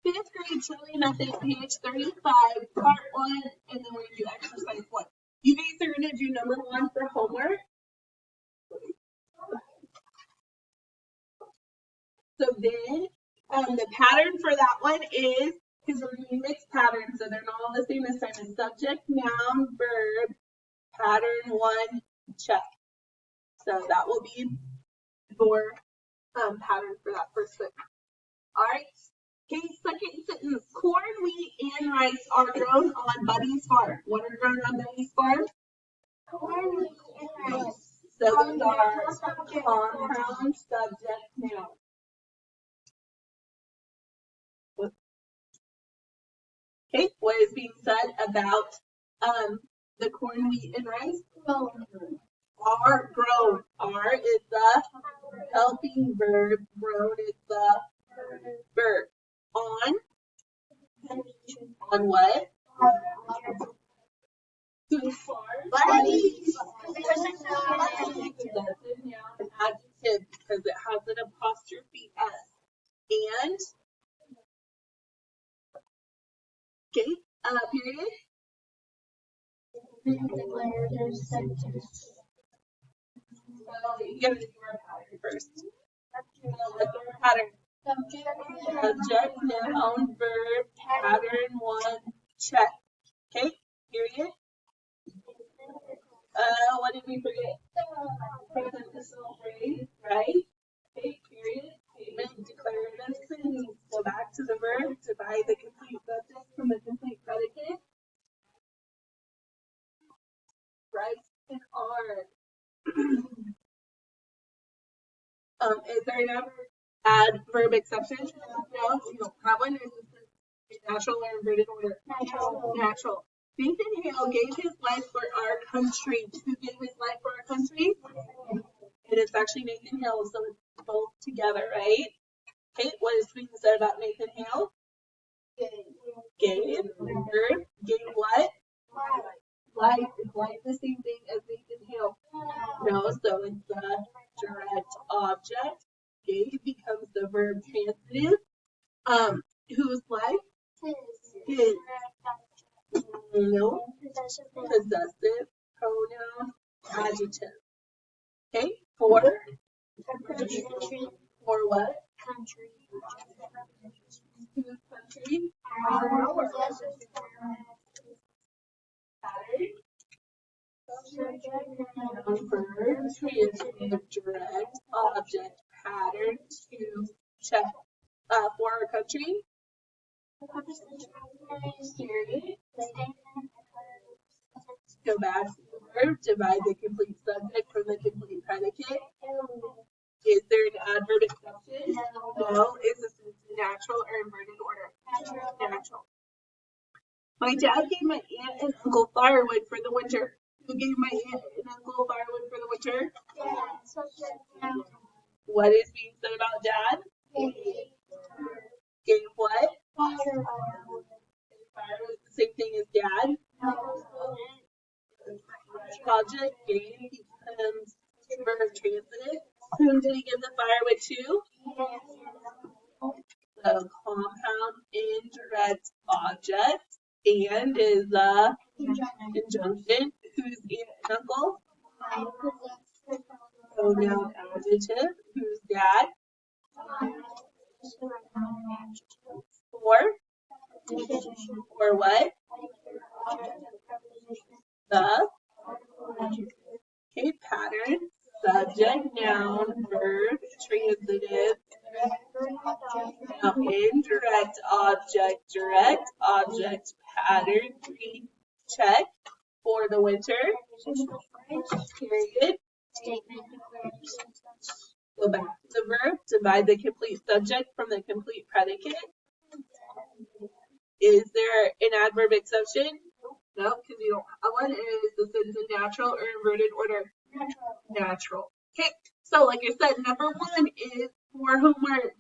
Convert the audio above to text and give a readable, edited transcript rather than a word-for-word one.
Fifth grade Shurley method, page 35, part 1, and then we're going to do exercise 1. You guys are going to do number 1 for homework. So then, the pattern for that one is, because we're doing mixed patterns, so they're not all the same this time, is subject, noun, verb, pattern 1, check. So that will be your pattern for that first one. All right. Okay, second sentence. Corn, wheat, and rice are grown on Buddy's farm. What are grown on Buddy's farm? Corn, wheat, and rice. So those are compound subject noun. Okay, what is being said about the corn, wheat, and rice? Are grown. Are is the helping verb. Grown is the verb. On what? Whose farm? Buddy's. Possessive noun adjective because it has an apostrophe S. And okay, period. So you have to do our pattern first. Let's do our pattern. Subject, noun, verb, pattern 1, check. Okay, period. What did we forget? Prepositional phrase, right? Okay, period. Statement, declarative sentence. Go back to the verb, divide the complete subject from the complete predicate. Rice and are. Is there an adverb exception? No, you don't have one. Is this natural or inverted order? Natural. Nathan Hale gave his life for our country. Who gave his life for our country? And it's actually Nathan Hale, so it's both together, right? Okay, what is being said about Nathan Hale? Gave. Verb. Gave what? Life. Is life the same thing as Nathan Hale? No, so it's the direct object. Gave becomes the verb transitive. Whose life? His. No. Possessive pronoun adjective. Okay, for what? Country. Whose country? Pattern. Verb transitive direct object pattern to check. For our country. Period. Go back to the verb, divide the complete subject from the complete predicate. Is there an adverb exception? No. Is this natural or inverted order? Natural. My dad gave my aunt and uncle firewood for the winter. Who gave my aunt and uncle firewood for the winter? What is being said about dad? Gave what? Firewood is the same thing as dad. Project gave becomes verb transitive. Whom did he give the firewood to? The compound indirect object. And is the conjunction. Who's aunt and uncle? Pronoun adjective. Who's dad? For what? The. Okay, pattern. Subject, noun, verb, transitive. Now, indirect object, direct object, pattern, 3, check. For the winter. Period. Go back to the verb, divide the complete subject from the complete predicate. Is there an adverb exception? No, because you don't have one. Is the sentence in natural or inverted order? Natural. Okay, so like I said, number 1 is for homework.